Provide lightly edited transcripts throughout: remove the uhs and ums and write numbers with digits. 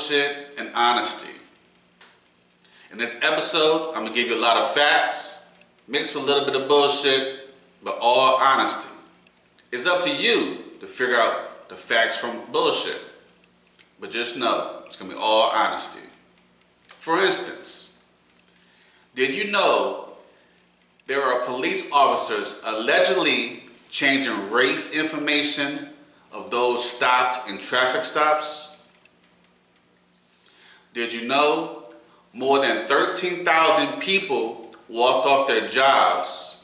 bullshit and honesty. In this episode, I'm going to give you a lot of facts, mixed with a little bit of bullshit, but all honesty. It's up to you to figure out the facts from bullshit. But just know, it's going to be all honesty. For instance, did you know there are police officers allegedly changing race information of those stopped in traffic stops? Did you know more than 13,000 people walked off their jobs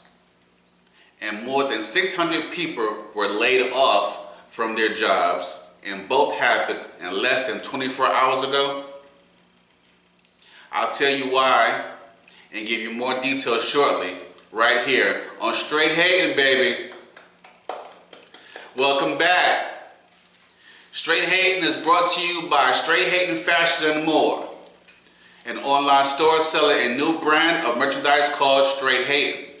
and more than 600 people were laid off from their jobs, and both happened in less than 24 hours ago? I'll tell you why and give you more details shortly, right here on Straight Hating, baby. Welcome back. Straight Hating is brought to you by Straight Hating Fashion and More, an online store selling a new brand of merchandise called Straight Hating.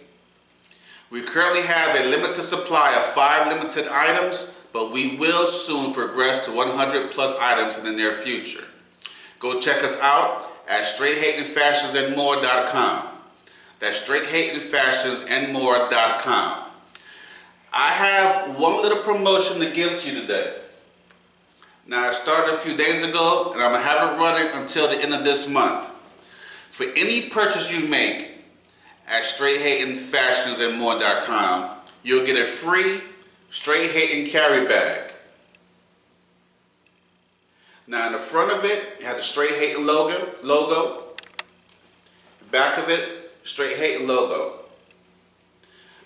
We currently have a limited supply of 5 limited items, but we will soon progress to 100 plus items in the near future. Go check us out at straighthatingfashionsandmore.com. That's straighthatingfashionsandmore.com. I have one little promotion to give to you today. Now, I started a few days ago, and I'm going to have it running until the end of this month. For any purchase you make at straighthatingfashionsandmore.com, you'll get a free Straight Hating carry bag. Now, in the front of it, it has a Straight Hating logo. The back of it, Straight Hating logo.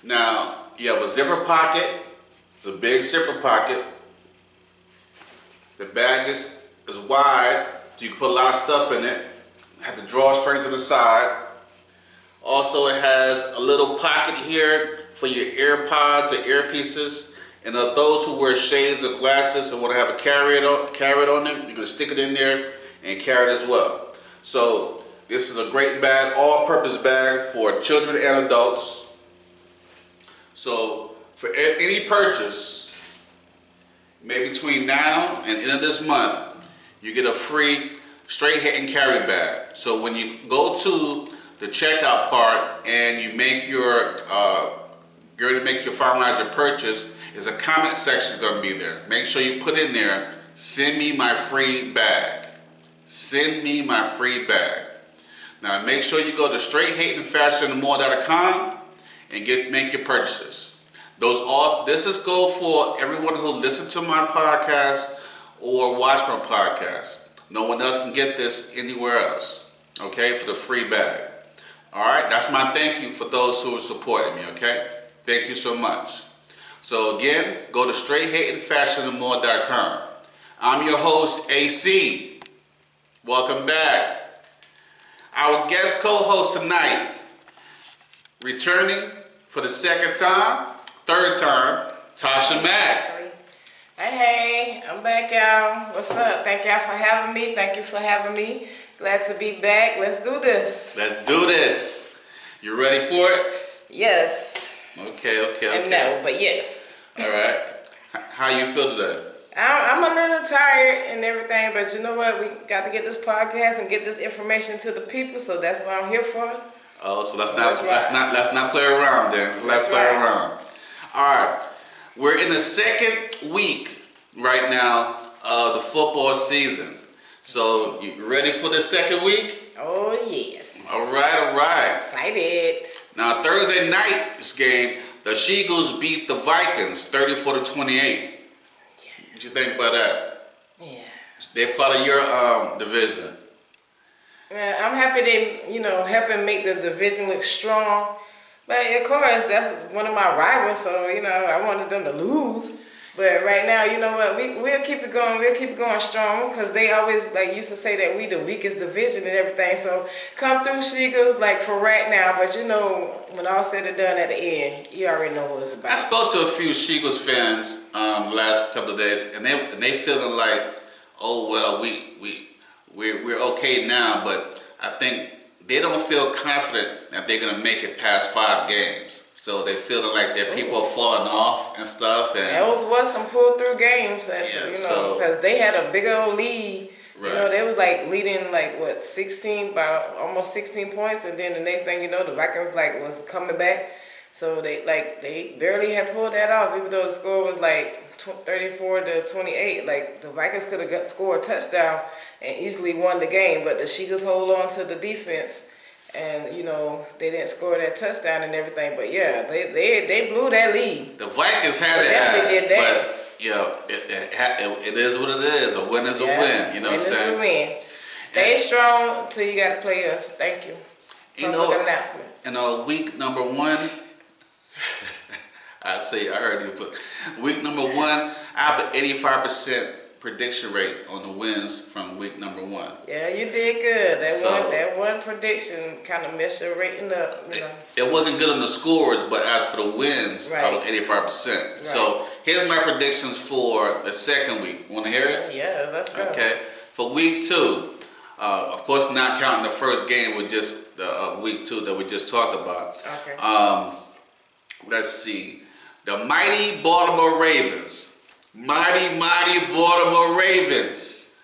Now, you have a zipper pocket. It's a big zipper pocket. The bag is wide, so you can put a lot of stuff in it. It has the drawstrings to the side. Also, it has a little pocket here for your AirPods or earpieces. And of those who wear shades or glasses and want to have a carry it on them, you can stick it in there and carry it as well. So this is a great bag, all-purpose bag for children and adults. So for any purchase, maybe between now and end of this month, you get a free Straight Hating carry bag. So when you go to the checkout part and you make your, you're going to make your finalize your purchase, there's a comment section going to be there. Make sure you put in there, send me my free bag. Send me my free bag. Now make sure you go to straighthatingfashionsandmore.com and make your purchases. This is go for everyone who listens to my podcast or watch my podcast. No one else can get this anywhere else, okay, for the free bag. All right, that's my thank you for those who are supporting me, okay? Thank you so much. So again, go to straighthatingfashionsandmore.com. I'm your host, AC. Welcome back. Our guest co-host tonight, returning for the third time, Tasha Mack. Hey, I'm back, y'all. What's up? Thank y'all for having me. Thank you for having me. Glad to be back. Let's do this. Let's do this. You ready for it? Yes. Okay. And no, but yes. All right. How you feel today? I'm a little tired and everything, but you know what? We got to get this podcast and get this information to the people, so that's what I'm here for. Oh, so let's not play around then. Let's play around. All right. We're in the second week right now of the football season. So you ready for the second week? Oh yes. All right. Excited. Now Thursday night's game, the Eagles beat the Vikings 34-28. What you think about that? Yeah. They're part of your division. I'm happy they, helping make the division look strong. But of course, that's one of my rivals, so I wanted them to lose. But right now, you know what? We'll keep it going. We'll keep it going strong because they always used to say that we the weakest division and everything. So come through, Eagles, for right now. But when all said and done at the end, you already know what it's about. I spoke to a few Eagles fans the last couple of days, and they feeling like, oh well, we're okay now, but I think they don't feel confident that they're gonna make it past 5 games. So they feeling like their people are falling off and stuff. And there was some pull through games that because they had a big old lead Right. You know, they was like leading like what 16 by almost 16 points, and then the next thing you know, the Vikings like was coming back. So they barely had pulled that off, even though the score was like 34-28. Like the Vikings could have scored a touchdown and easily won the game, but the Eagles hold on to the defense, and you know they didn't score that touchdown and everything. But yeah, they blew that lead. The Vikings had They it definitely ass, did that. but you know, it is what it is. A win is a win. You know what I'm saying? Win is a win. Stay strong till you got to play us. Thank you. You know, Announcement. week number 1. I heard you put week number 1. I have an 85% prediction rate on the wins from week number 1. Yeah, you did good. So, that one prediction kind of messed your rating up. You know. It wasn't good on the scores, but as for the wins, I was 85%. Right. So here's my predictions for the second week. Want to hear it? Yeah, let's go. Okay. For week 2, of course, not counting the first game with just the week 2 that we just talked about. Okay. Let's see. The mighty Baltimore Ravens, mighty Baltimore Ravens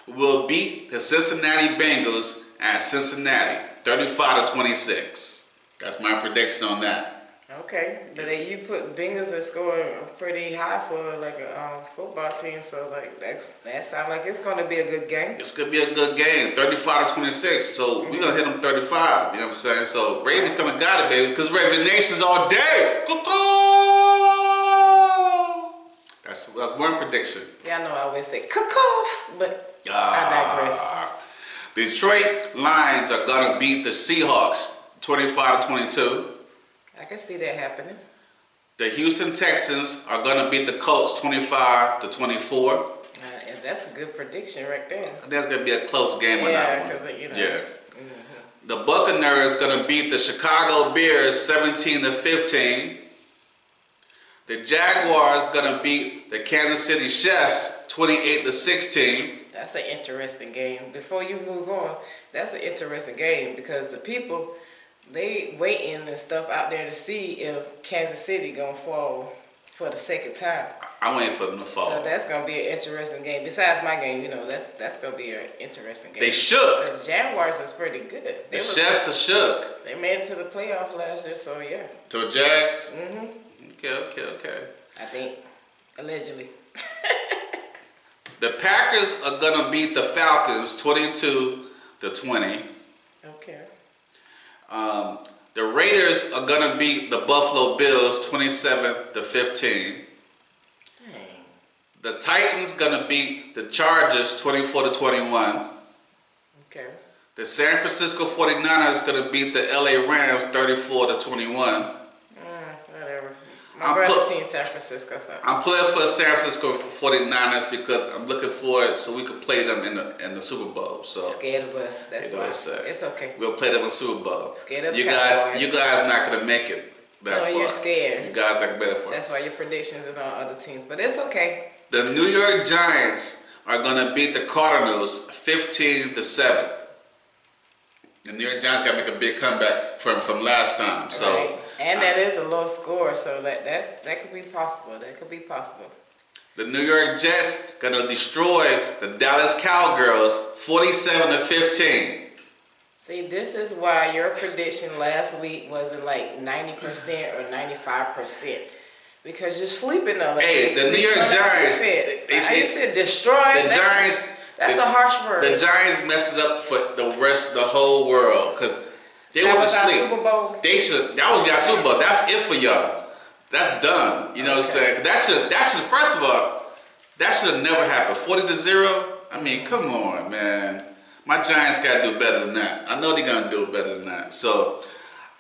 will beat the Cincinnati Bengals at Cincinnati, 35-26. That's my prediction on that. Okay, but you put Bengals at scoring pretty high for like a football team, so like that sounds like it's gonna be a good game. It's gonna be a good game, 35-26. So we're gonna hit them 35. You know what I'm saying? So Ravens gonna got it, baby, because Raven Nation's all day. That's one prediction. Yeah, I know I always say cuckoo, but I digress. Detroit Lions are gonna beat the Seahawks 25-22. I can see that happening. The Houston Texans are gonna beat the Colts 25-24. And that's a good prediction right there. There's gonna be a close game on that one. You know. Yeah. The Buccaneers gonna beat the Chicago Bears 17-15. The Jaguars gonna beat the Kansas City Chiefs 28-16. That's an interesting game. Before you move on, that's an interesting game because the people, they waiting and stuff out there to see if Kansas City gonna fall for the second time. I'm waiting for them to fall. So that's gonna be an interesting game. Besides my game, you know, that's gonna be an interesting game. They shook. The Jaguars is pretty good. The Chiefs are shook. They made it to the playoff last year, so yeah. So Jags. Mhm. Okay. I think allegedly. The Packers are gonna beat the Falcons 22-20. Okay. The Raiders are gonna beat the Buffalo Bills 27-15. Dang. The Titans gonna beat the Chargers 24-21. Okay. The San Francisco 49ers gonna beat the LA Rams 34-21. Whatever. My brother team San Francisco. So. I'm playing for the San Francisco 49ers because I'm looking for it so we can play them in the Super Bowl. So scared of us. That's why. It's okay. We'll play them in Super Bowl. Scared of you Cowboys. guys not gonna make it that far. No, you're scared. You guys not better for it. That's why your predictions is on other teams, but it's okay. The New York Giants are gonna beat the Cardinals 15-7. The New York Giants gotta make a big comeback from last time. So. Right. And that is a low score, so that could be possible. That could be possible. The New York Jets gonna destroy the Dallas Cowgirls 47-15. See, this is why your prediction last week wasn't like 90% or 95%. Because you're sleeping on it. Hey, the New York Giants. You said destroy. The Giants. That's a harsh word. The Giants messed it up for the whole world because they went to sleep. Super Bowl. That was your Super Bowl. That's it for y'all. That's done. You know what I'm saying? That should first of all, that should have never happened. 40-0. I mean, come on, man. My Giants gotta do better than that. I know they're gonna do better than that. So,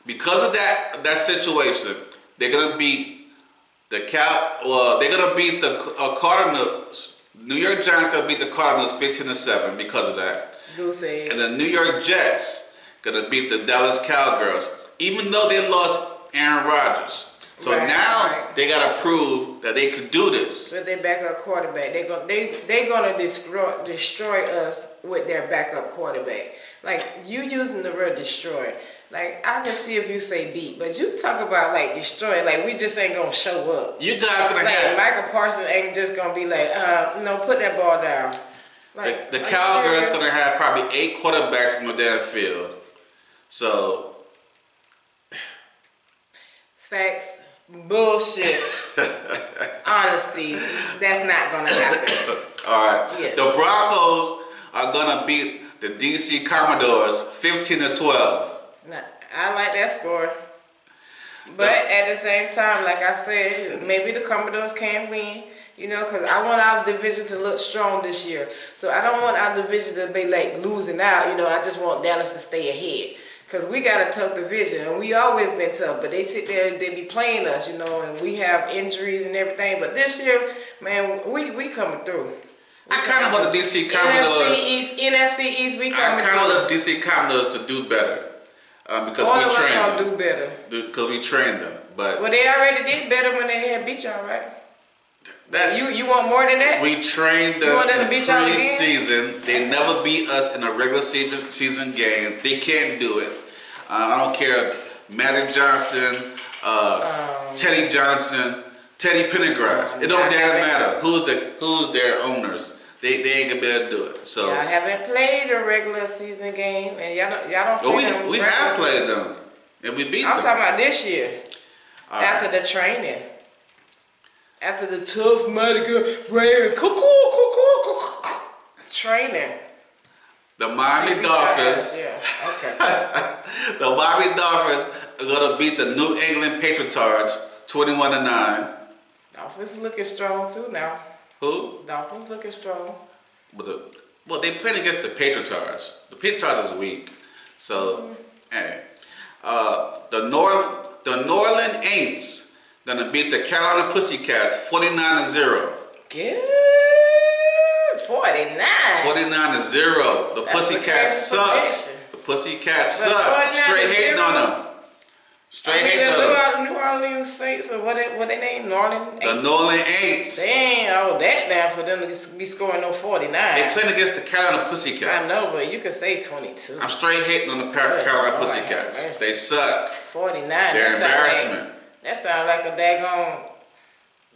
because of that situation, they're gonna beat they're gonna beat the Cardinals. New York Giants gonna beat the Cardinals 15-7 because of that. Goose egg. And the New York Jets gonna beat the Dallas Cowgirls, even though they lost Aaron Rodgers. So now they gotta prove that they could do this. With their backup quarterback, they're gonna destroy us with their backup quarterback. Like you using the word destroy. Like I can see if you say beat, but you talk about like destroy. Like we just ain't gonna show up. You guys gonna like have Michael Parsons ain't just gonna be like, no, put that ball down. Like, The are you Cowgirls serious? gonna have probably 8 quarterbacks on the damn field. So Facts. Bullshit. Honesty. That's not gonna happen. all right, Yes. the Broncos are gonna beat the DC Commodores 15-12. Nah, I like that score. But at the same time, like I said, maybe the Commodores can win, you know, because I want our division to look strong this year. So I don't want our division to be like losing out, you know. I just want Dallas to stay ahead. Because we got a tough division, and we always been tough. But they sit there, they be playing us, you know, and we have injuries and everything. But this year, man, we coming through. I kind of want the DC Commodores. NFC East, we I coming kind of through. want the DC Commodores to do better because All we of us trained gonna them. do better. Because we trained them, but Well, they already did better when they had beat y'all, right? that's You want more than that? we trained You them want them to in beat y'all again? preseason. They never beat us in a regular season game. They can't do it. I don't care. Magic Johnson, Teddy Johnson, Teddy Pendergrass. It don't damn matter who's their owners. They ain't gonna be able to do it. So Y'all haven't played a regular season game, and y'all don't play them. we regular have played season. them and we beat I'm them. talking about this year. All After right. the training. After the tough, mighty good, brave, cuckoo, training. The Miami Beat Dolphins. your ass, yeah, okay. The Miami Dolphins are gonna beat the New England Patriots 21-9. Dolphins looking strong too now. Who? Dolphins looking strong. Well, they playing against the Patriots. The Patriots is weak. So, hey, the New Orleans Aints gonna beat the Carolina Pussycats 49-0. Good. 49. 49-0. The That's a Pussycats crazy suck. prediction. The Pussycats But suck. 49-0? Straight hating on them. Straight hating on them. New Orleans Saints, or what they name? New Orleans The Aints? New Orleans Aints. They ain't all that now for them to be scoring no 49. They playing against the Carolina Pussycats. I know, but you could say 22. I'm straight hating on the Good Carolina Lord, Pussycats. have mercy. They suck. 49. They're embarrassment. That sounds like a daggone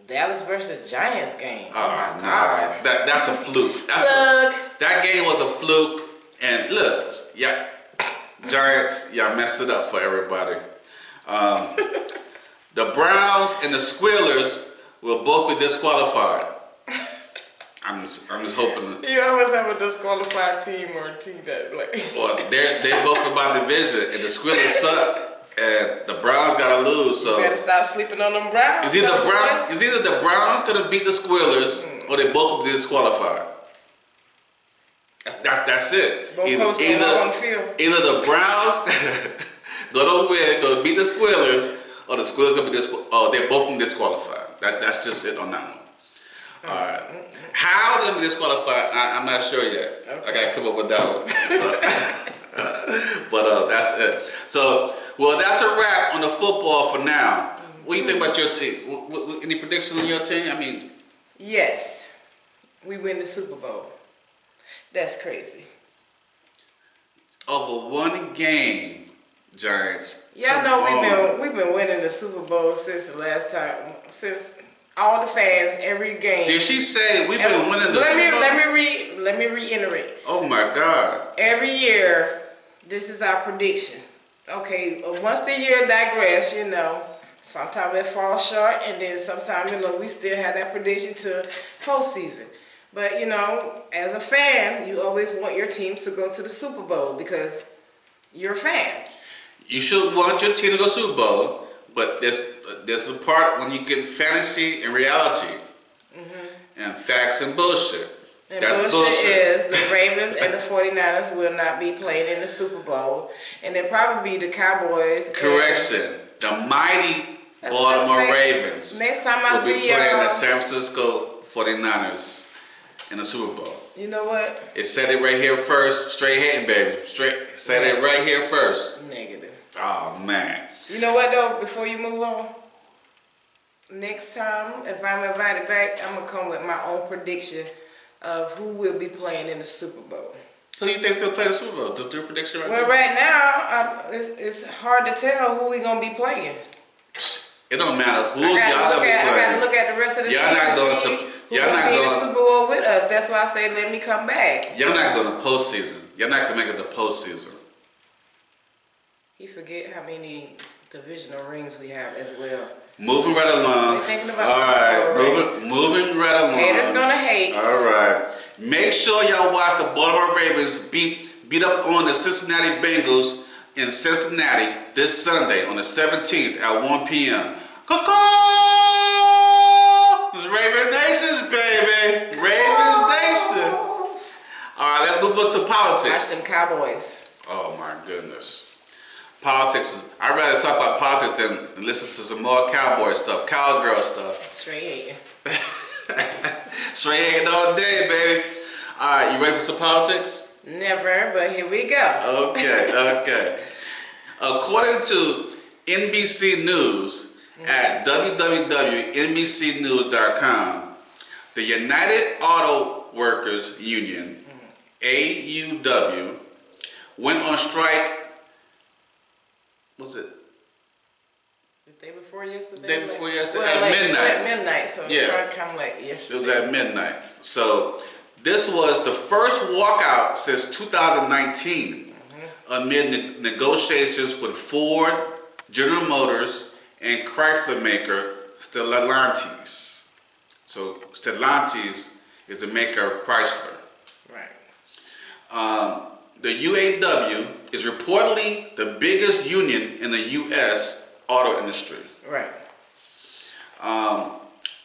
Dallas versus Giants game. Oh my God. That's a fluke. That game was a fluke. And look, yeah, Giants, y'all messed it up for everybody. The Browns and the Squealers will both be disqualified. I'm just hoping. You always have a disqualified team or a team that like. Well, they're both in my division, and the Squealers suck, and the Browns gotta lose. So You better stop sleeping on them Browns. It's either the Browns gonna beat the Squealers, or they both will be disqualified. That's it. Both coaches gonna walk on the field. Either the Browns gonna beat the Squealers, or the Squealers gonna be disqualified. Oh, they're both gonna be disqualified. That's just it on that one. All right. How they're gonna be disqualified? I'm not sure yet. Okay. I gotta come up with that one. But that's it. So, well, that's a wrap on the football for now. What do you think about your team? Any predictions on your team? I mean, Yes, we win the Super Bowl. That's crazy. over one game, Giants. Y'all know we've been winning the Super Bowl since the last time, since all the fans every game. Did she say we've been winning the Super Bowl? Let me reiterate. Oh my God. Every year, this is our prediction. Okay, once the year digress, you know, sometimes it falls short, and then sometimes, you know, we still have that prediction to postseason. But, you know, as a fan, you always want your team to go to the Super Bowl because you're a fan. You should want your team to go Super Bowl, but there's a part when you get fantasy and reality, and facts and bullshit. And That's bullshit is the Ravens and the 49ers will not be playing in the Super Bowl. And they'll probably be the Cowboys. Correction. The mighty That's Baltimore what I'm saying. Ravens Next time I will be see playing y'all, the San Francisco 49ers in the Super Bowl. you know what? It said it right here first. Straight hitting, baby. Straight. Said it right here first. Negative. Oh, man. You know what though, before you move on, next time, if I'm invited back, I'm going to come with my own prediction of who will be playing in the Super Bowl. Who you think's going to play the Super Bowl? Just do a prediction right Well, now. right now, it's hard to tell who we going to be playing. It don't matter who I y'all got be to playing. look at the rest of the Y'all team not to going see to- who y'all gonna not be in the going- Super Bowl with us. That's why I say let me come back. You're not going to postseason. You're not going to make it to postseason. He forget how many divisional rings we have as well. Moving right along. We're thinking about all right, rings. moving right along. Haters gonna hate. All right. Make sure y'all watch the Baltimore Ravens beat up on the Cincinnati Bengals in Cincinnati this Sunday on the 17th at 1 p.m. Caw-caw! It's Ravens Nation, baby. Ravens Nation. All right, let's move on to politics. Watch them Cowboys. Oh my goodness. Politics. I'd rather talk about politics than listen to some more cowboy stuff, cowgirl stuff. Straight hating. Straight hating all day, baby. All right, you ready for some politics? Never, but here we go. Okay. According to NBC News at www.nbcnews.com, the United Auto Workers Union, AUW, went on strike. Was it? The day before yesterday? Day before yesterday, well, at like, midnight. At midnight, so Yeah. kind of like yesterday. It was at midnight. So this was the first walkout since 2019 amid negotiations with Ford, General Motors, and Chrysler maker Stellantis. So Stellantis is the maker of Chrysler. Right. The UAW is reportedly the biggest union in the U.S. auto industry. Right.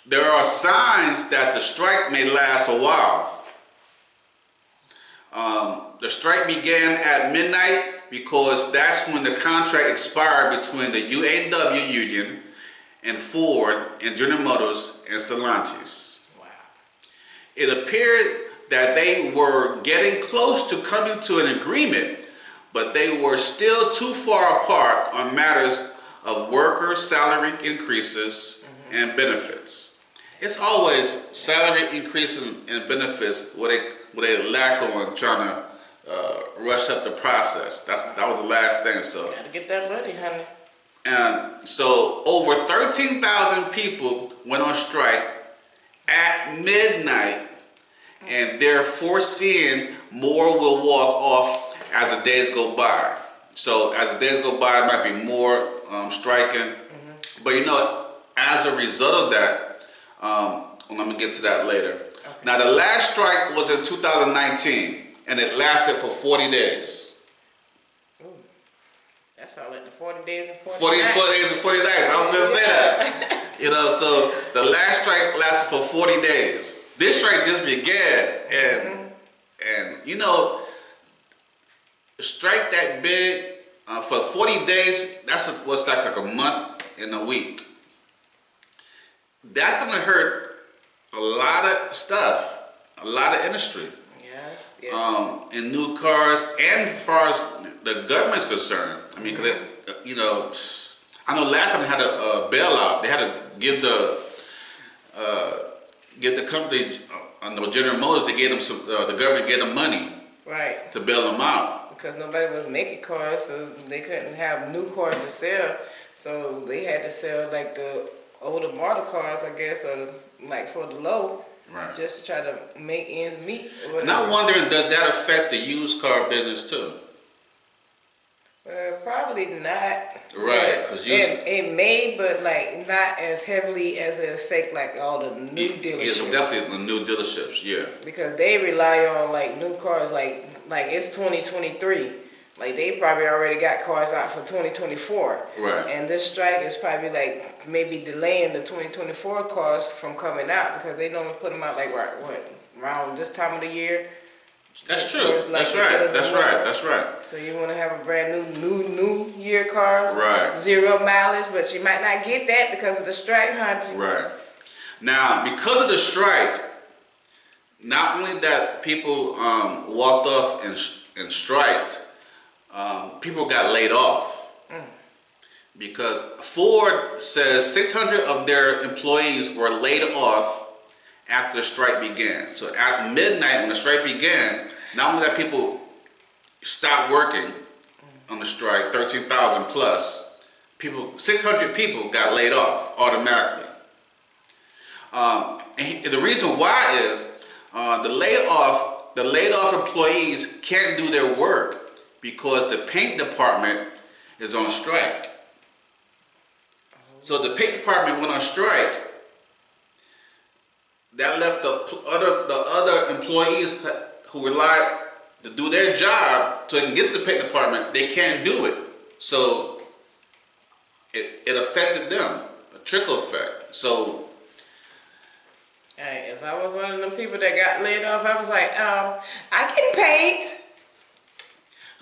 There are signs that the strike may last a while. The strike began at midnight because that's when the contract expired between the UAW union and Ford and General Motors and Stellantis. Wow. It appeared that they were getting close to coming to an agreement, but they were still too far apart on matters of worker salary increases and benefits. It's always salary increases and benefits where they lack on trying to rush up the process. That was the last thing. So Gotta get that money, honey. and so over 13,000 people went on strike at midnight, and they're foreseeing more will walk off as the days go by. So as the days go by, it might be more striking. But you know what? As a result of that, I'm gonna get to that later. Okay. Now the last strike was in 2019, and it lasted for 40 days. Ooh. That's all like the 40 days and 40 40 nights. days and 40 days. I was gonna say that. You know, so the last strike lasted for 40 days. This strike just began, and you know, a strike that big for 40 days, that's what's like a month and a week. That's gonna hurt a lot of stuff, a lot of industry. Yes, yes. In new cars, and as far as the government's concerned. I mean, 'cause you know, I know last time they had a bailout. They had to give the company, General Motors, they gave them some. The government gave them money Right. to bail them out. Because nobody was making cars, so they couldn't have new cars to sell. So they had to sell like the older model cars, I guess, or like for the low, Right. just to try to make ends meet. And I'm wondering, does that affect the used car business too? Probably not. Right, But 'cause it may, but like not as heavily as it affect like all the new dealerships. Yeah, definitely the new dealerships. Yeah. Because they rely on like new cars, like it's 2023. Like they probably already got cars out for 2024. Right. And this strike is probably like maybe delaying the 2024 cars from coming out because they normally put them out like around this time of the year. That's true. Towards, like, That's the end right. of the That's month. right. That's right. So you want to have a brand new year car, Right. 0 mileage, but you might not get that because of the strike, hunting. Right. Now, because of the strike, not only that people walked off and striked, people got laid off. Because Ford says 600 of their employees were laid off after the strike began. So at midnight when the strike began, not only that people stopped working on the strike, 13,000 plus, 600 people got laid off automatically. And the reason why is the laid off employees can't do their work because the paint department is on strike. So the paint department went on strike. That left the other employees who relied to do their job so they can get to the paint department. They can't do it. So it affected them, a trickle effect. So hey, if I was one of them people that got laid off, I was like, I can paint.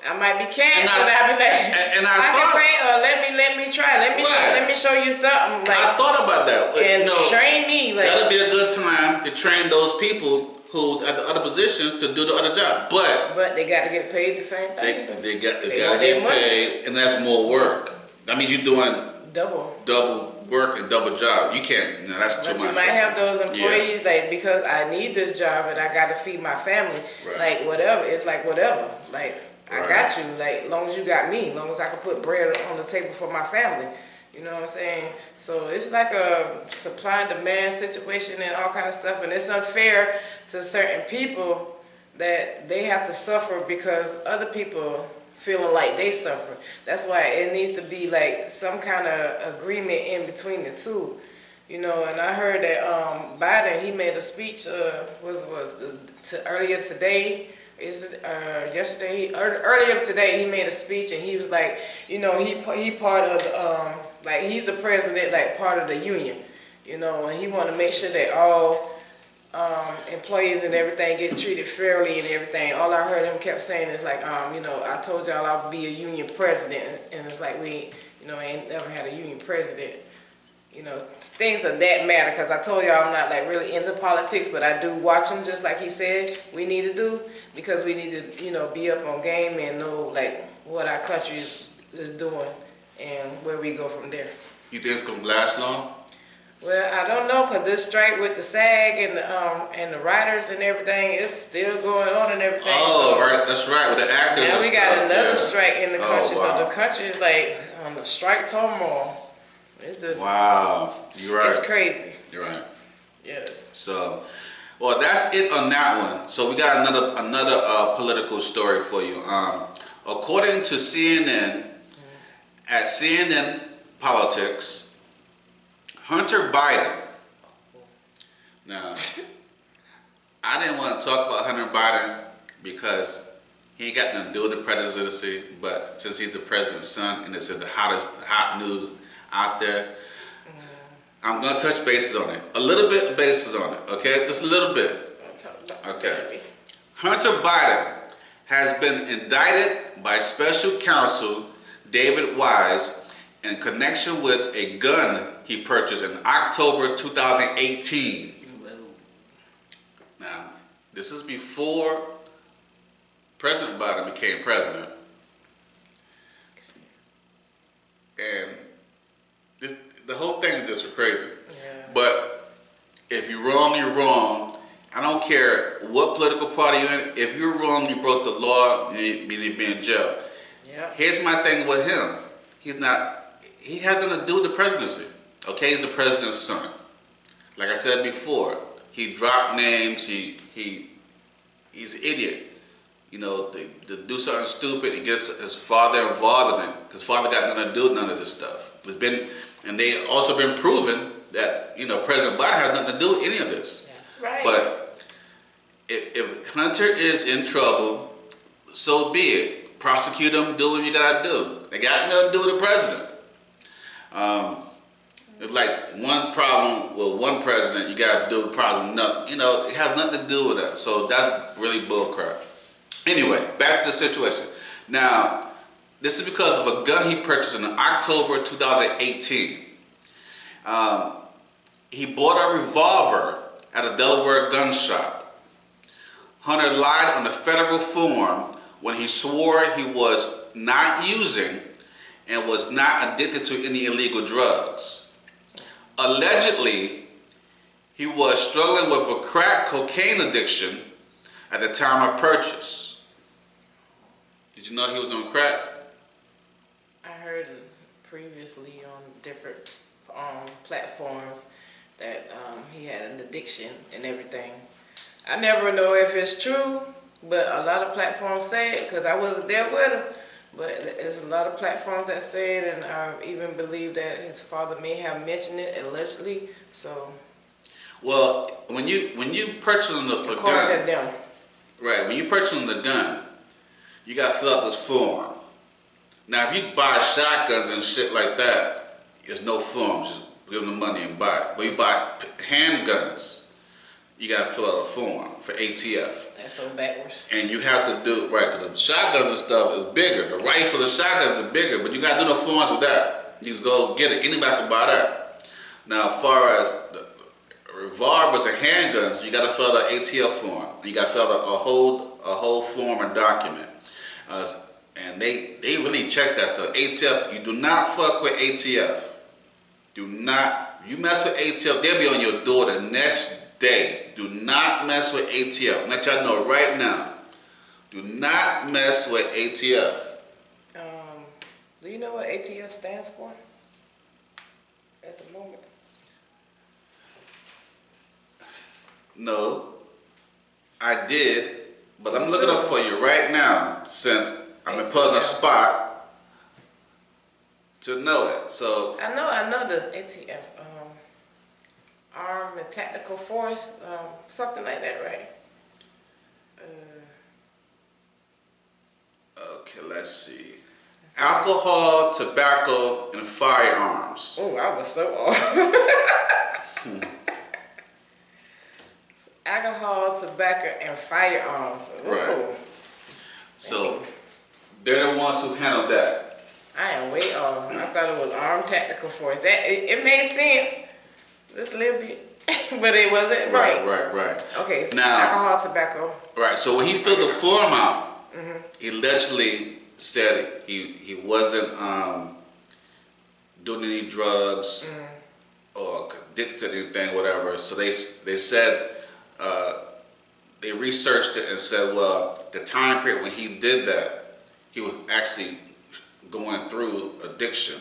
I might be can't, but I'd be like, I can paint, or let me try, let me show you something. Like, I thought about that, and train me. Like, that'd be a good time to train those people who's at the other positions to do the other job, but they got to get paid the same thing. they got to get paid, and that's more work. That means you're doing double work and double job. You can't. No, that's too much. But you might have those employees like, because I need this job and I got to feed my family. Right. Like whatever, it's like whatever. Like I Right. got you. Like as long as you got me, as long as I can put bread on the table for my family. You know what I'm saying? So it's like a supply and demand situation and all kind of stuff, and it's unfair to certain people that they have to suffer because other people feeling like they suffer. That's why it needs to be like some kind of agreement in between the two. You know, and I heard that Biden, he made a speech earlier today. Yesterday? Earlier today, he made a speech and he was like, you know, he part of the, like he's the president, like part of the union, you know, and he want to make sure that all employees and everything get treated fairly and everything. All I heard him kept saying is like, you know, I told y'all I'll be a union president, and it's like we, you know, ain't never had a union president. You know, things of that matter, because I told y'all I'm not like really into politics, but I do watch them just like he said we need to do, because we need to, you know, be up on game and know like what our country is doing and where we go from there. You think it's gonna last long? Well, I don't know, because this strike with the SAG and the writers and everything is still going on and everything. Oh, so right, that's right, with the actors. now we got another yeah. strike in the country, wow. so the country is like on the strike turmoil. It's just wow, you're right. It's crazy. You're right. Yes. So, well, that's it on that one. So we got another political story for you. According to CNN, at CNN Politics, Hunter Biden. Now, I didn't want to talk about Hunter Biden because he ain't got nothing to do with the presidency, but since he's the president's son and it's the hot news out there, I'm gonna touch bases on it. A little bit of bases on it, okay? Just a little bit. Okay. Hunter Biden has been indicted by special counsel David Wise in connection with a gun he purchased in October 2018. Now, this is before President Biden became president. And the whole thing is just crazy. Yeah. But if you're wrong, you're wrong. I don't care what political party you're in. If you're wrong, you broke the law, you need to be in jail. Yeah. Here's my thing with him. He has nothing to do with the presidency. Okay, he's the president's son. Like I said before, he dropped names. He's an idiot. You know, to do something stupid and gets his father involved in it. His father got nothing to do with none of this stuff. And they also been proven that, you know, President Biden has nothing to do with any of this. That's right. But if Hunter is in trouble, so be it. Prosecute him, do what you gotta do. They got nothing to do with the president. It's like one problem with one president, you gotta do the problem with nothing. You know, it has nothing to do with that. So that's really bullcrap. Anyway, back to the situation. Now, this is because of a gun he purchased in October 2018. He bought a revolver at a Delaware gun shop. Hunter lied on the federal form when he swore he was not using and was not addicted to any illegal drugs. Allegedly, he was struggling with a crack cocaine addiction at the time of purchase. Did you know he was on crack? I heard previously on different platforms that he had an addiction and everything. I never know if it's true, but a lot of platforms say it because I wasn't there with him. But there's a lot of platforms that say it, and I even believe that his father may have mentioned it allegedly. So, Well, when you purchasing a according gun, to them, right? When you purchasing the gun, you got to fill out this form. Now, if you buy shotguns and shit like that, there's no form. Just give them the money and buy it. But you buy handguns, you got to fill out a form for ATF. that's so backwards. And you have to do, right, because the shotguns and stuff is bigger. The rifle and shotguns are bigger, but you got to do the forms with that. You just go get it. Anybody can buy that. Now, as far as the revolvers and handguns, you got to fill out an ATF form. You got to fill out a whole form and document. And they really check that stuff. ATF, you do not fuck with ATF. Do not, you mess with ATF, they'll be on your door the next day. Do not mess with ATF. Let y'all know right now. Do not mess with ATF. Do you know what ATF stands for at the moment? No, I did, but I'm looking up for you right now since I'm in put on a spot to know it. So I know the ATF, Armed and Tactical Force, something like that, right? okay, let's see. Alcohol, tobacco, and firearms. Oh, I was so off. Alcohol, tobacco, and firearms. Ooh. Right. So they're the ones who handle that. I am way off. I thought it was Armed Tactical Force. That it made sense, just a little bit, but it wasn't right. Right. Okay, so Now, alcohol, tobacco. Right. So when he filled the form out, he allegedly said he wasn't doing any drugs or addicted to anything, whatever. So they said they researched it and said, well, the time period when he did that, he was actually going through addiction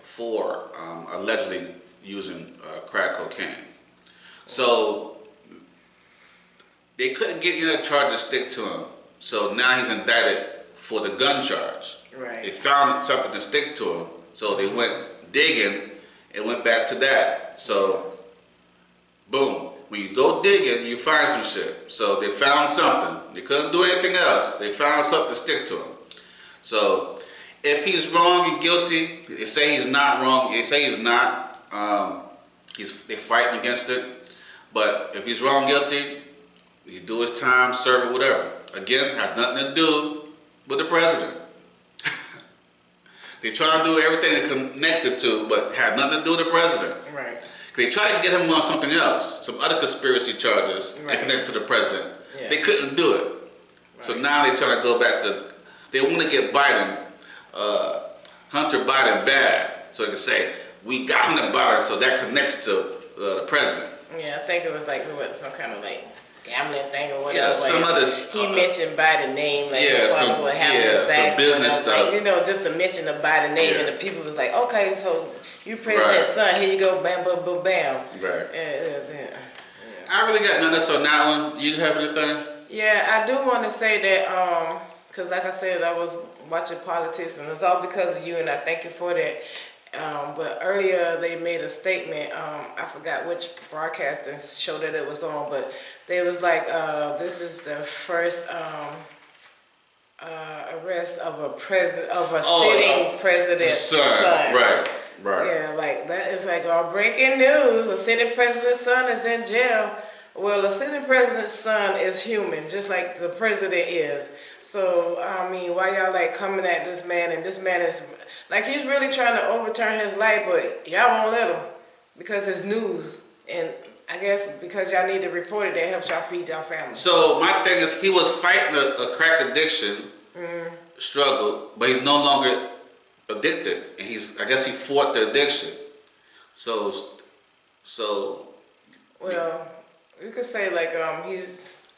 for allegedly using crack cocaine. So they couldn't get any other charge to stick to him. So now he's indicted for the gun charge. Right. They found something to stick to him, so they went digging and went back to that. So, boom. When you go digging, you find some shit. So they found something. They couldn't do anything else. They found something to stick to him. So if he's wrong and guilty, they say he's not wrong. They say he's not. They're fighting against it. But if he's wrong, guilty, he do his time, serve it, whatever. Again, has nothing to do with the president. They try to do everything they're connected to, but had nothing to do with the president. Right. They tried to get him on something else, some other conspiracy charges connected to the president. Yeah. They couldn't do it. Right. So now they're trying to go back to, they want to get Biden, Hunter Biden bad, so they can say, we got Hunter Biden, so that connects to the president. Yeah, I think it was like some kind of like gambling thing or whatever. Yeah, some other. He mentioned Biden's name, like some business stuff. Like, you know, just to mention the Biden name, and the people was like, okay, so you president's son, here you go, bam, bam, bam, bam. Right. Yeah. I really got nothing else on that one. You have anything? Yeah, I do want to say that, because like I said, I was watching politics, and it's all because of you, and I thank you for that. But earlier they made a statement, I forgot which broadcasting show that it was on, but they was like, this is the first arrest of a sitting president's son. Right. Yeah, like that is like breaking news. A sitting president's son is in jail. Well, a sitting president's son is human, just like the president is. So, I mean, why y'all like coming at this man, and this man is, like, he's really trying to overturn his life, but y'all won't let him because it's news. And I guess because y'all need to report it, that helps y'all feed y'all family. So my thing is, he was fighting a crack addiction struggle, but he's no longer addicted, and I guess he fought the addiction. So. Well, you could say like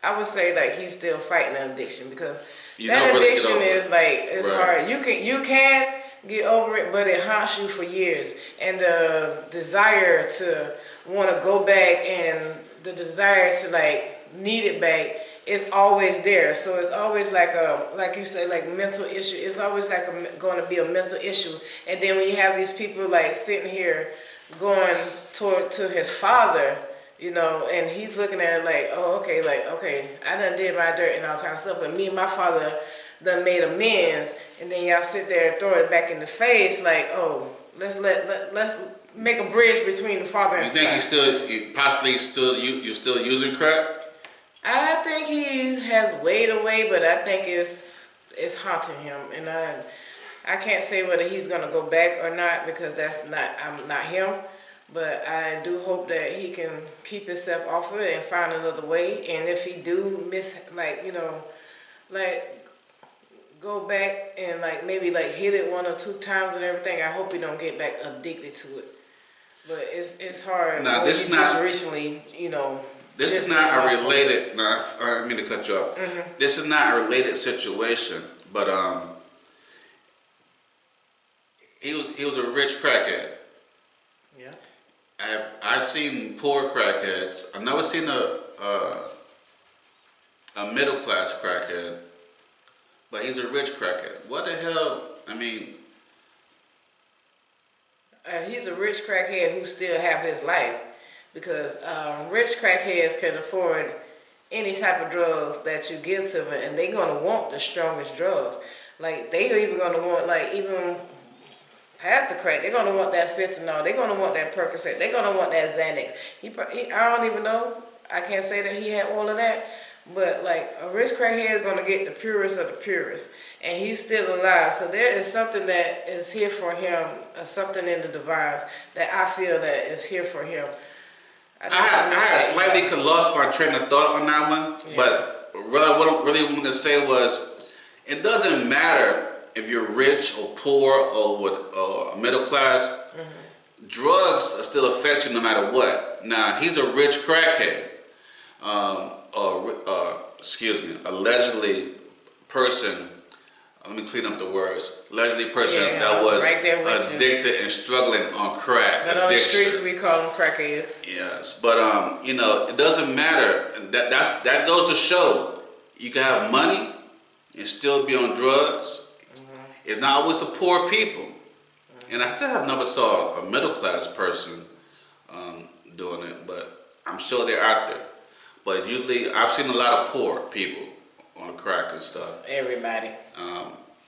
I would say like he's still fighting the addiction, because that addiction is like, it's hard. You can get over it, but it haunts you for years, and the desire to want to go back, and the desire to like need it back, it's always there. So it's always like like you say, like mental issue. It's always like going to be a mental issue. And then when you have these people like sitting here going to his father, you know, and he's looking at it like, oh, okay, I done did my dirt and all kind of stuff, but me and my father done made amends, and then y'all sit there and throw it back in the face like, oh, let's make a bridge between the father and son. You think you're still using crack? I think he has weighed away, but I think it's haunting him, and I can't say whether he's gonna go back or not because I'm not him. But I do hope that he can keep himself off of it and find another way. And if he do go back and maybe hit it 1 or 2 times and everything, I hope he don't get back addicted to it. But it's hard. Now this is not recently, This is not a related. No, I didn't mean to cut you off. Mm-hmm. This is not a related situation, but he was a rich crackhead. Yeah. I've seen poor crackheads. I've never seen a middle class crackhead, but he's a rich crackhead. What the hell? I mean, he's a rich crackhead who still have his life. Because rich crackheads can afford any type of drugs that you give to them, and they're gonna want the strongest drugs. Like they even gonna want even past the crack, they're gonna want that fentanyl, they're gonna want that Percocet, they're gonna want that Xanax. I don't even know. I can't say that he had all of that, but a rich crackhead is gonna get the purest of the purest, and he's still alive. So there is something that is here for him, something in the divines that I feel that is here for him. I had slightly lost my train of thought on that one, yeah. But what I really wanted to say was, it doesn't matter if you're rich or poor or middle class. Mm-hmm. Drugs still affect you no matter what. Now he's a rich crackhead, allegedly person. Let me clean up the words. Allegedly person that was right addicted and struggling on crack. But on the streets we call them crackheads. Yes, but it doesn't matter. That goes to show you can have money and still be on drugs. Mm-hmm. It's not always the poor people. Mm-hmm. And I still have never saw a middle class person doing it, but I'm sure they're out there. But usually I've seen a lot of poor people on crack and stuff. Everybody.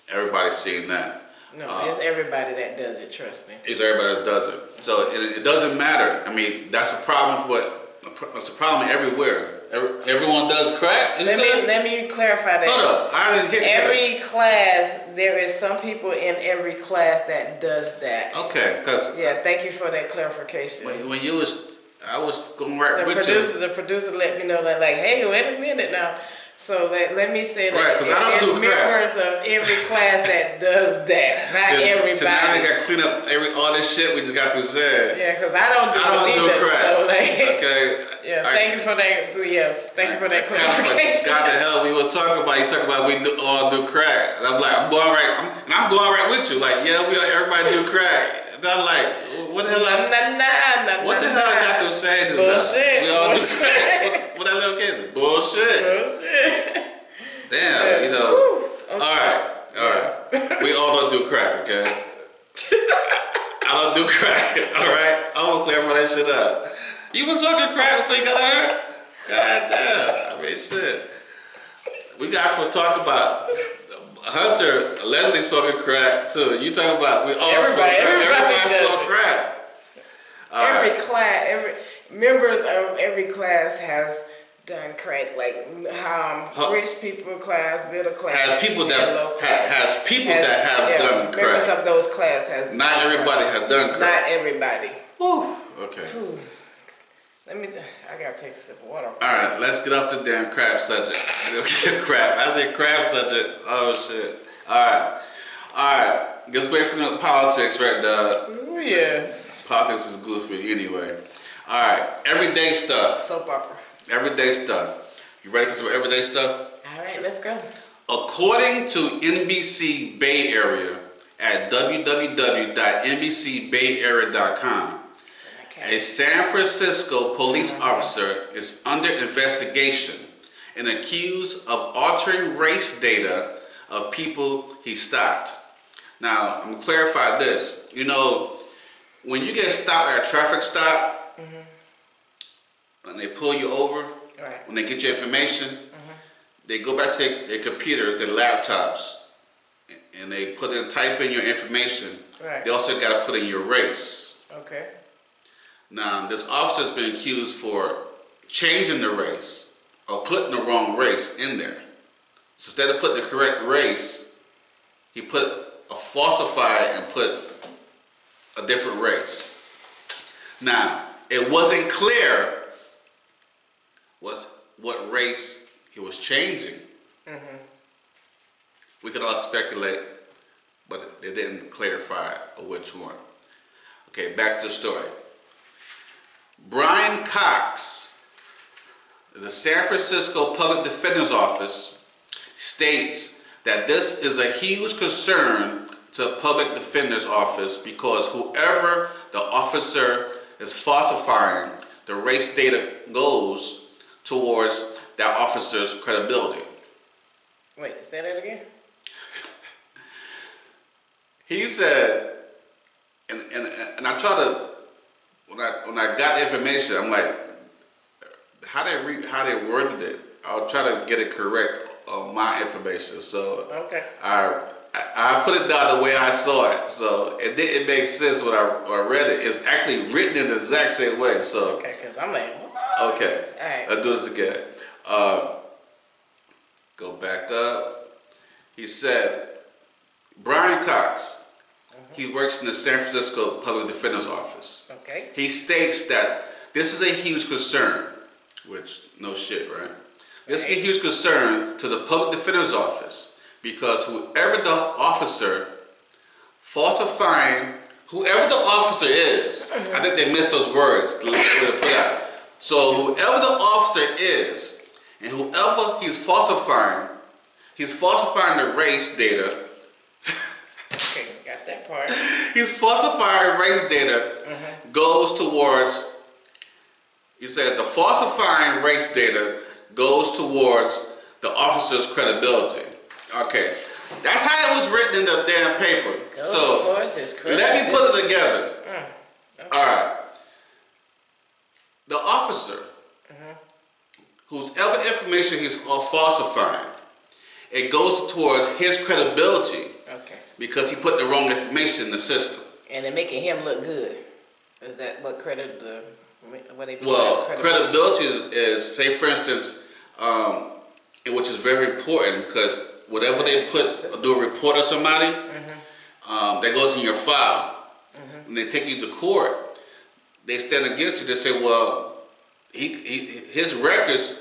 Everybody's seen that. No, it's everybody that does it, trust me. It's everybody that does it. So it doesn't matter. I mean, that's a problem it's a problem everywhere. Everyone does crack. Let me clarify that. Hold up. I didn't hit every class, there is some people in every class that does that. Okay, because thank you for that clarification. When I was going right with you. The producer let me know that hey, wait a minute now. So let me say that there's members of every class that does that, not everybody. So now we got to clean up all this shit we just got through saying. Yeah, because I don't do crack. So okay. Yeah, thank you for that. Yes, thank you for that clarification. God the hell, we were talking about. You talking about we all do crack. And I'm like, I'm going right with you. Everybody do crack. And I'm like, what the hell? What the hell I got to say to bullshit. We all do crack. What that little kid? Bullshit. Damn, Okay. All right. We all don't do crack, okay? I don't do crack, all right? I'm gonna clear that shit up. You was smoking crack before you got hurt? God damn. I mean, shit. We got to talk about Hunter allegedly smoking crack too. You talking about we all smoke crack. Everybody smoke crack. Members of every class has done crack, rich people class, middle class, has people that have done crack. Members of those class has. Not everybody has done crack. Not everybody. Whew. Okay. Whew. I gotta take a sip of water. All right, let's get off the damn crap subject. Crap. I said crap subject. Oh shit. All right. Get away from the politics, right, dog? Oh yes. Politics is good for you anyway. All right. Everyday stuff. Soap opera. Everyday stuff. You ready for some everyday stuff? All right, let's go. According to NBC Bay Area at www.nbcbayarea.com, A San Francisco police officer is under investigation and accused of altering race data of people he stopped. Now, I'm gonna clarify this. You know, when you get stopped at a traffic stop, when they pull you over, Right. when they get your information, they go back to their computers, their laptops, and they type in your information. Right. They also got to put in your race. Okay. Now, this officer has been accused for changing the race or putting the wrong race in there. So instead of putting the correct race, he put a falsified and put a different race. Now, it wasn't clear what race he was changing. We could all speculate, but they didn't clarify which one. Okay, back to the story. Brian Cox, the San Francisco Public Defender's Office, states that this is a huge concern to the Public Defender's Office because whoever the officer is falsifying, the race data goes towards that officer's credibility. Wait, say that again? He said, and I try to, when I got the information, I'm like, how they worded it. I'll try to get it correct on my information. So Okay. I put it down the way I saw it. So it didn't make sense when I read it. It's actually written in the exact same way. So Okay, because I'm like, what? okay, All right. let's do this again. Go back up. He said, Brian Cox. He works in the San Francisco Public Defender's Office. Okay. He states that this is a huge concern, which no shit, right? This is a huge concern to the Public Defender's Office because whoever the officer is, I think they missed those words to put out. So whoever the officer is, and whoever he's falsifying the race data. Okay, got that part. He's falsifying race data goes towards, you said the falsifying race data goes towards the officer's credibility. Okay, that's how it was written in the damn paper. So let me put it together. Okay. All right. The officer, whose ever information he's falsifying, it goes towards his credibility. Okay. Because he put the wrong information in the system. And they're making him look good. Is that what what they? Well, credibility is, say for instance, which is very important because whatever they do a report on somebody, that goes in your file. When they take you to court, they stand against you. They say, well, his records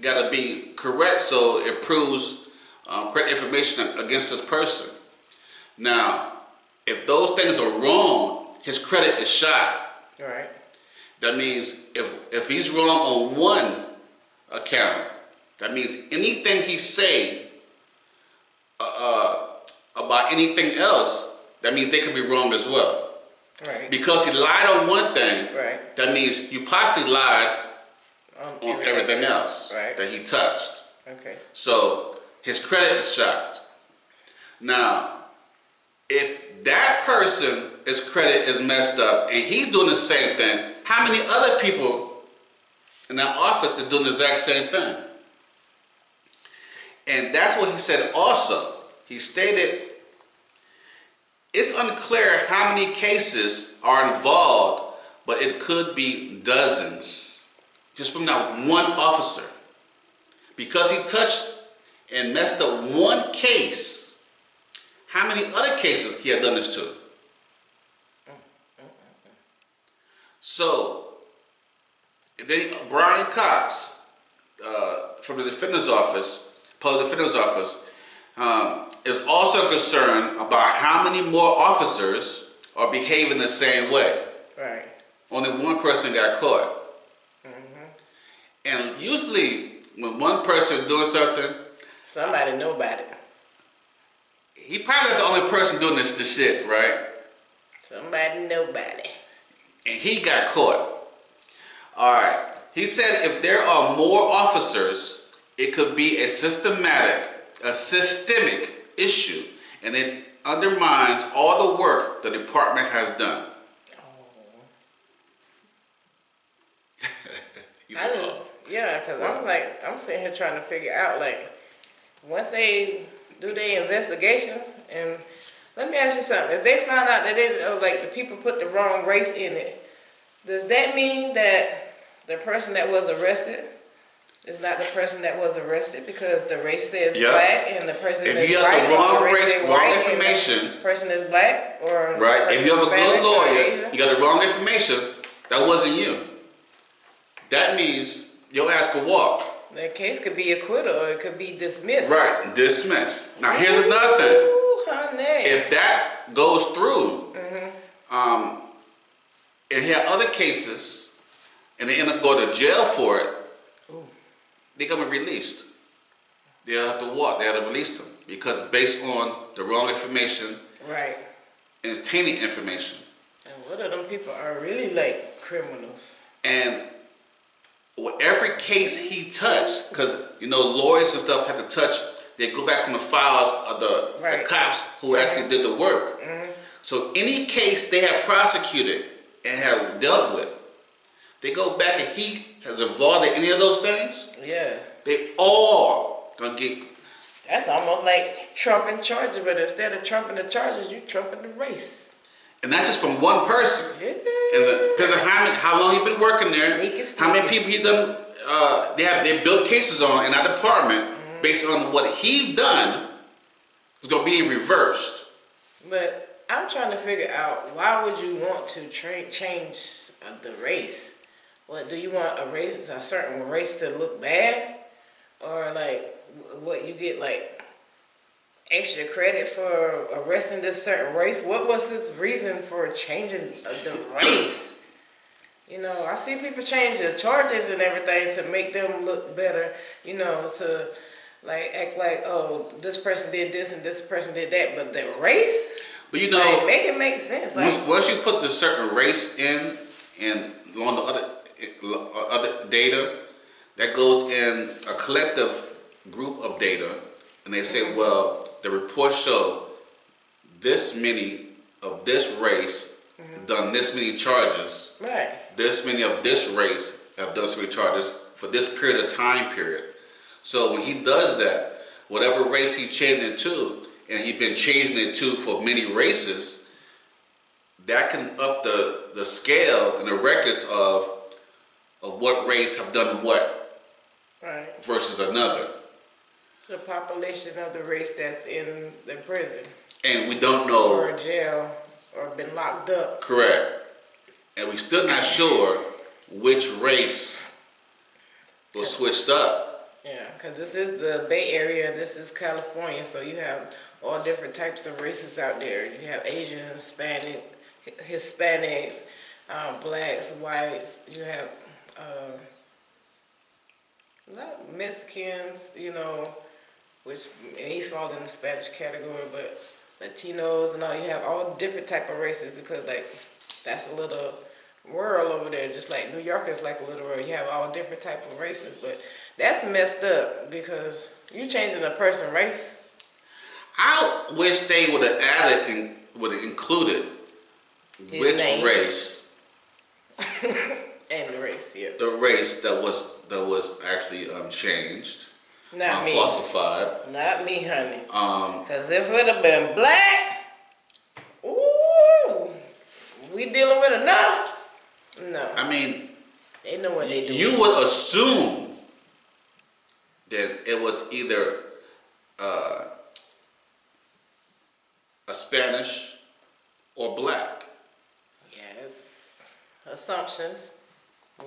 got to be correct, so it proves correct information against this person. Now, if those things are wrong, his credit is shot. Right. That means if he's wrong on one account, that means anything he say about anything else, that means they could be wrong as well. Right. Because he lied on one thing, Right. that means you possibly lied on everything else that he touched. Okay. So his credit is shot. Now, if that person's credit is messed up and he's doing the same thing, how many other people in that office is doing the exact same thing? And that's what he said also. He stated, it's unclear how many cases are involved, but it could be dozens. Just from that one officer. Because he touched and messed up one case, how many other cases he had done this to? So, then Brian Cox from the Defender's Office, Public Defender's Office, is also concerned about how many more officers are behaving the same way. Right. Only one person got caught. And usually, when one person is doing something, somebody know about it. He probably not the only person doing this shit, right? Somebody know about it. and he got caught. All right. He said if there are more officers, it could be a systemic issue, and it undermines all the work the department has done. Because I'm sitting here trying to figure out, like, once they do their investigations, and let me ask you something. If they find out that the people put the wrong race in it, does that mean that the person that was arrested is not the person that was arrested because the race says black and the person if is you white? have the wrong race, wrong white information, the person is black or right? If you have a good lawyer, Asian? you got the wrong information. That wasn't you. That means your ass could walk. The case could be acquitted or it could be dismissed. Right, dismissed. Now here's another thing. Ooh, honey. If that goes through, and he had other cases, and they end up going to jail for it, they're gonna be released. They'll have to walk. They have to release them because based on the wrong information, right, and it's tainted information. And what of them people are really like criminals? And with every case he touched, because lawyers and stuff have to touch, they go back from the files of the cops who actually did the work. So any case they have prosecuted and have dealt with, they go back and he has involved in any of those things. Yeah. They all gonna get. That's almost like trumping charges, but instead of trumping the charges, you trumping the race. And that's just from one person. Yeah. And depends on how long he been working there, how many people he done. They built cases on in that department based on what he done. It's gonna be reversed. But I'm trying to figure out, why would you want to change the race? What do you want a certain race to look bad, or like what you get like extra credit for arresting this certain race? What was his reason for changing the race? I see people change the charges and everything to make them look better. To like act like, oh, this person did this and this person did that, but the race. But make it make sense. Like, once you put the certain race in, and on the other data, that goes in a collective group of data, and they say, well, the reports show this many of this race done this many charges. Right. This many of this race have done so many charges for this period of time period. So when he does that, whatever race he changed it to, and he's been changing it to for many races, that can up the scale and the records of what race have done what versus another. The population of the race that's in the prison. And we don't know. Or jail, or been locked up. Correct. And we still not sure which race was switched up. Yeah, because this is the Bay Area, this is California, so you have all different types of races out there. You have Asian, Hispanics, blacks, whites. You have not Mexicans, which may fall in the Spanish category, but Latinos and all. You have all different type of races because that's a little world over there, just like New York is like a little world. You have all different type of races, but that's messed up because you changing a person's race. I wish they would have added and would have included which race and the race, yes. The race that was actually changed, not me, falsified. Not me, honey. Because if it would have been black, we dealing with enough. No. I mean, they know what they do. You would assume that it was either a Spanish or black. Yes. Assumptions.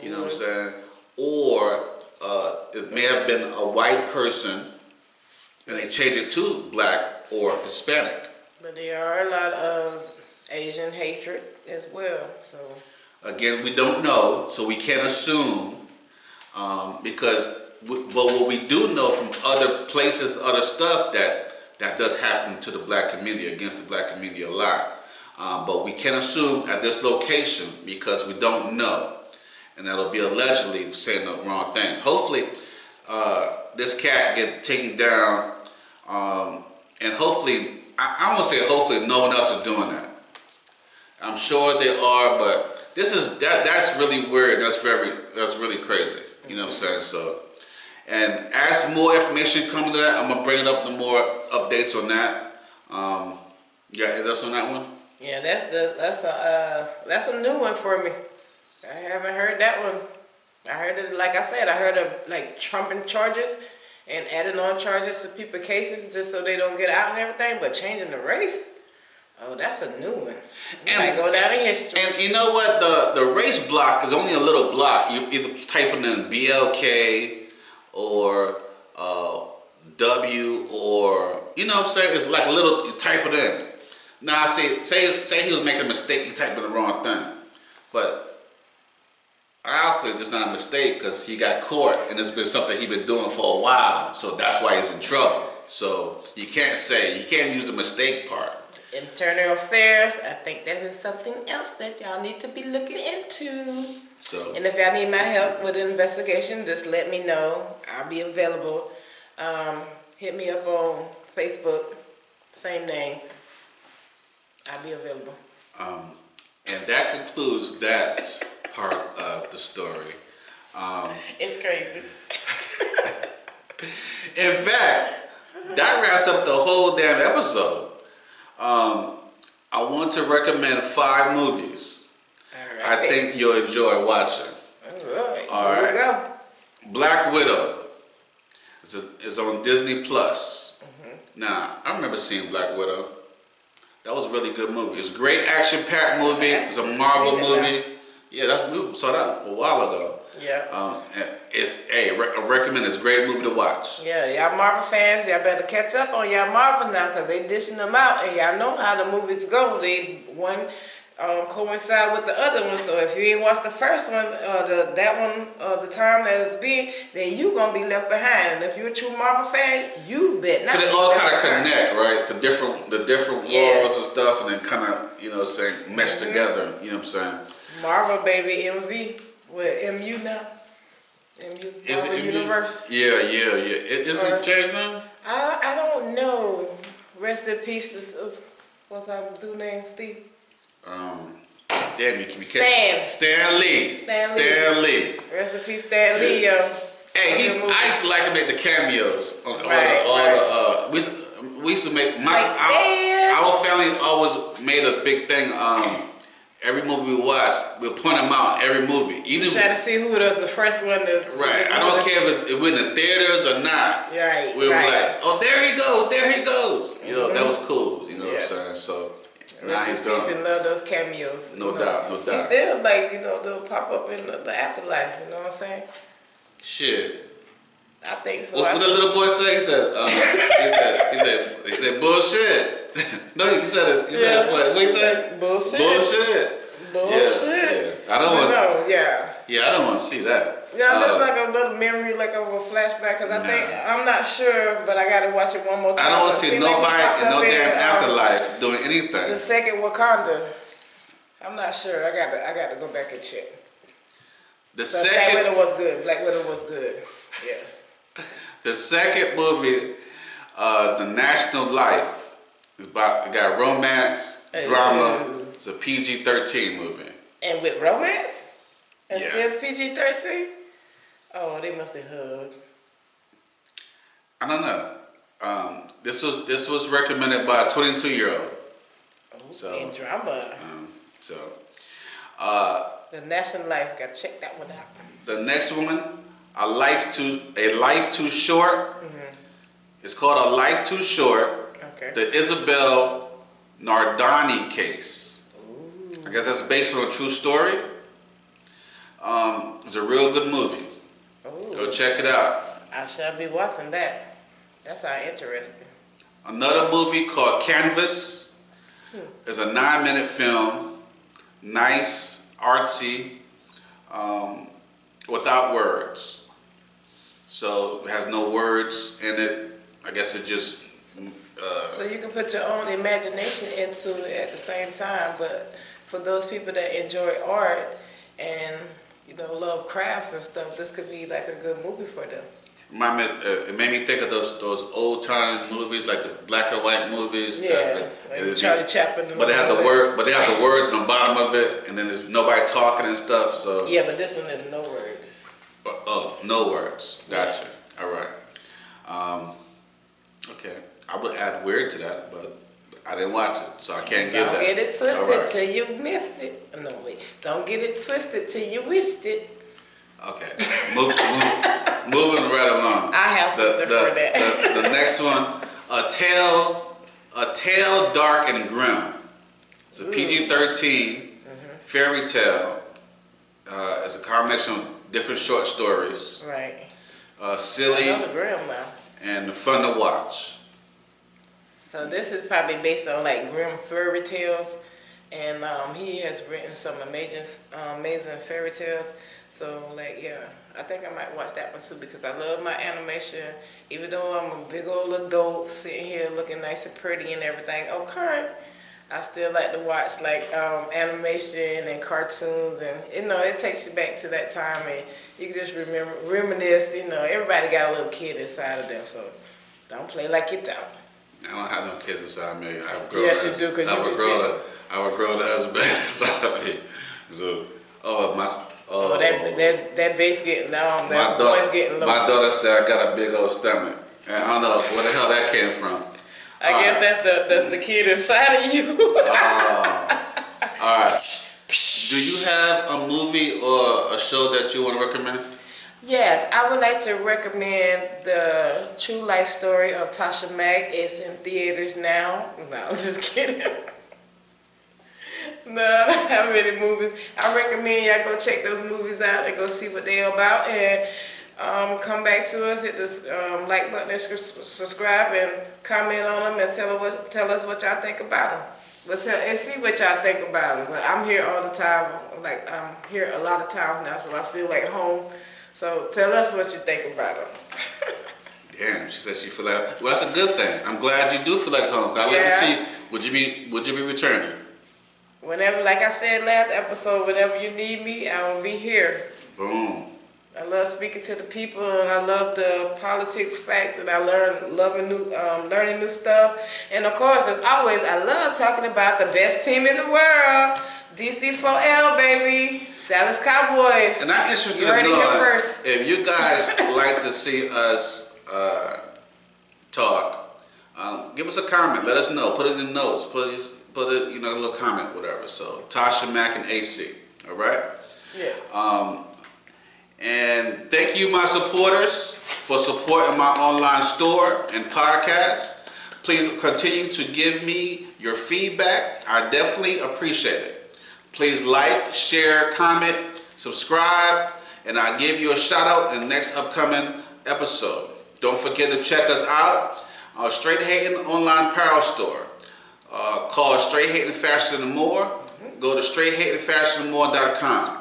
You know what I'm saying? Or it may have been a white person and they changed it to black or Hispanic. But there are a lot of Asian hatred as well. So again, we don't know, so we can't assume but what we do know from other places, other stuff that does happen to the black community, against the black community a lot. But we can assume at this location because we don't know. And that'll be allegedly saying the wrong thing. Hopefully, this cat get taken down, and hopefully, I won't say hopefully no one else is doing that. I'm sure they are, but that's really weird. That's really crazy. You know what I'm saying? So, and as more information comes to that, I'm gonna bring it up. The more updates on that. Yeah, that's on that one. Yeah, that's a new one for me. I haven't heard that one. I heard it, like I said, I heard of like trumping charges and adding on charges to people's cases just so they don't get out and everything, but changing the race. Oh, that's a new one. You might go down in history. And you know what? The race block is only a little block. You either typing in BLK or W or, you know what I'm saying? It's like a little, you type it in. Now, say he was making a mistake, he typed in the wrong thing. But obviously it's not a mistake because he got caught and it's been something he's been doing for a while. So that's why he's in trouble. So you can't use the mistake part. Internal affairs, I think that is something else that y'all need to be looking into. So, and if y'all need my help with the investigation, just let me know. I'll be available. Hit me up on Facebook, same name. I'll be available. And that concludes that part of the story. It's crazy. In fact, that wraps up the whole damn episode. I want to recommend 5 movies. All right. I think you'll enjoy watching. All right. Here we go. Black Widow is on Disney Plus. Now, I remember seeing Black Widow. That was a really good movie. It's a great action-packed movie. It's a Marvel movie. Yeah, we saw that a while ago. Yeah. I recommend it. It's a great movie to watch. Yeah, y'all Marvel fans, y'all better catch up on y'all Marvel now because they dishing them out, and y'all know how the movies go. They one coincide with the other one. So if you ain't watched the first one, the time that it's been, then you gonna be left behind. And if you're a true Marvel fan, you bet not. Cause they all kind of connect, right? The different worlds and stuff, and then kind of, saying mesh together. You know what I'm saying? Marvel baby, MV with MU now. MU Marvel Universe. Yeah. Is it changed now? I don't know. Rest in peace. What's that dude's name? Steve. Damn, you can Stan Lee. Stan Lee. Rest in peace, Stan Lee. Hey, I used to like to make the cameos on we used to make our family always made a big thing. Every movie we watched, we'll point them out. Every movie, even try to see who was the first one to. Right. I don't care if we're in the theaters or not. Right. We're like, oh, there he goes. You know, that was cool. You know what I'm saying? So. Now he's gone. And love those cameos. No doubt. He still they'll pop up in the afterlife. You know what I'm saying? Shit. I think so. What the little boy say? He said bullshit. No, he said it. What he said? Bullshit. Yeah. I don't want to. Yeah, I don't want to see that. Yeah, that's like a little memory, like of a flashback. Cause I'm not sure, but I gotta watch it one more time. I don't want to see nobody in no damn afterlife doing anything. The second Wakanda. I'm not sure. I got to go back and check. Black Widow was good. Black Widow was good. Yes. The second movie, The National Life, it got romance, drama. It's a PG-13 movie. And with romance? And yeah. Still PG-13? Oh, they must have hugged. I don't know. This was recommended by a 22-year-old. Oh, and drama. The National Life. Gotta check that one out. The next one, A Life Too Short. It's called A Life Too Short. Okay. The Isabel Nardani case. Ooh. I guess that's based on a true story. It's a real good movie. Ooh. Go check it out. I shall be watching that. That sounds interesting. Another movie called Canvas. It's a 9-minute film. Nice, artsy, without words. So it has no words in it. I guess it's So you can put your own imagination into it at the same time. But for those people that enjoy art and love crafts and stuff, this could be like a good movie for them. It made me think of those old time movies, like the black and white movies. Yeah, like Charlie Chaplin. But they have the words on the bottom of it, and then there's nobody talking and stuff. So yeah, but this one is no words. Oh, no words. Gotcha. Yeah. All right. Okay, I would add weird to that, but I didn't watch it, so I can't give that. Don't get it twisted till you missed it. No, wait. Don't get it twisted till you wished it. Okay. Moving right along. I have something for that. The next one, A Tale Dark and Grim. It's a PG-13 fairy tale. It's a combination of different short stories. Right. Silly. I know the Grimm now. And fun to watch. So this is probably based on like Grimm fairy tales, and he has written some amazing fairy tales. So like I think I might watch that one too because I love my animation. Even though I'm a big old adult sitting here looking nice and pretty and everything, current, I still like to watch like animation and cartoons, and it takes you back to that time and you can just reminisce. Everybody got a little kid inside of them, so don't play like you don't. I don't have no kids inside me. I have a girl. Yes, you do, because you I have a girl that has a baby inside me. So, that bass getting down. That voice getting low. My daughter said I got a big old stomach, and I don't know where the hell that came from. I guess that's the kid inside of you. All right. Do you have a movie or a show that you want to recommend? Yes, I would like to recommend the true life story of Tasha Mack. It's in theaters now. No, I'm just kidding. No, I don't have any movies. I recommend y'all go check those movies out and go see what they're about, and come back to us, hit this like button and subscribe and comment on them and tell us what y'all think about them. And see what y'all think about them. But I'm here all the time. Like I'm here a lot of times now, so I feel like home. So tell us what you think about them. Damn, she said she feel like. Well, that's a good thing. I'm glad you do feel like home. I'd like to see. Would you be returning? Whenever, like I said last episode, whenever you need me, I will be here. Boom. I love speaking to the people, and I love the politics facts, and I learning new stuff. And of course, as always, I love talking about the best team in the world, DC4L, baby, Dallas Cowboys. And I'm interested to know if you guys like to see us talk. Give us a comment. Let us know. Put it in the notes. Put it, a little comment, whatever. So Tasha Mack and AC. All right. Yes. And thank you, my supporters, for supporting my online store and podcast. Please continue to give me your feedback. I definitely appreciate it. Please like, share, comment, subscribe, and I'll give you a shout out in the next upcoming episode. Don't forget to check us out. Our Straight Hating online apparel store called Straight Hating Fashion and More. Go to straighthatingfashionandmore.com.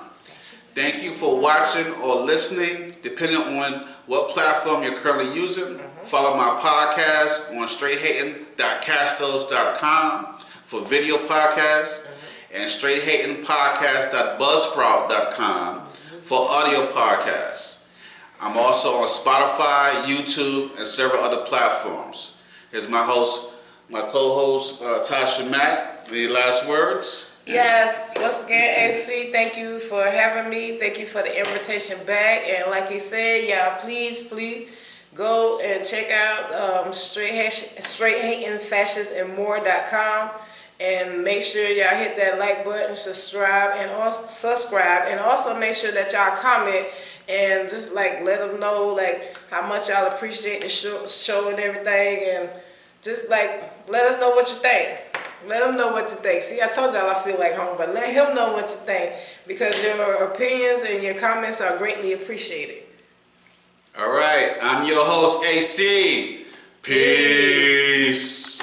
Thank you for watching or listening, depending on what platform you're currently using. Follow my podcast on straighthating.castos.com for video podcasts and straighthatingpodcast.buzzsprout.com for audio podcasts. I'm also on Spotify, YouTube, and several other platforms. Here's my co-host, Tasha Mack. Any last words? Yes, once again, AC, thank you for having me. Thank you for the invitation back. And like he said, y'all, please go and check out straighthatingfashionandmore.com and make sure y'all hit that like button, subscribe, and also make sure that y'all comment and just like let them know like how much y'all appreciate the show and everything, and just like let us know what you think. Let him know what you think. See, I told y'all I feel like home, but let him know what you think because your opinions and your comments are greatly appreciated. All right. I'm your host, AC. Peace.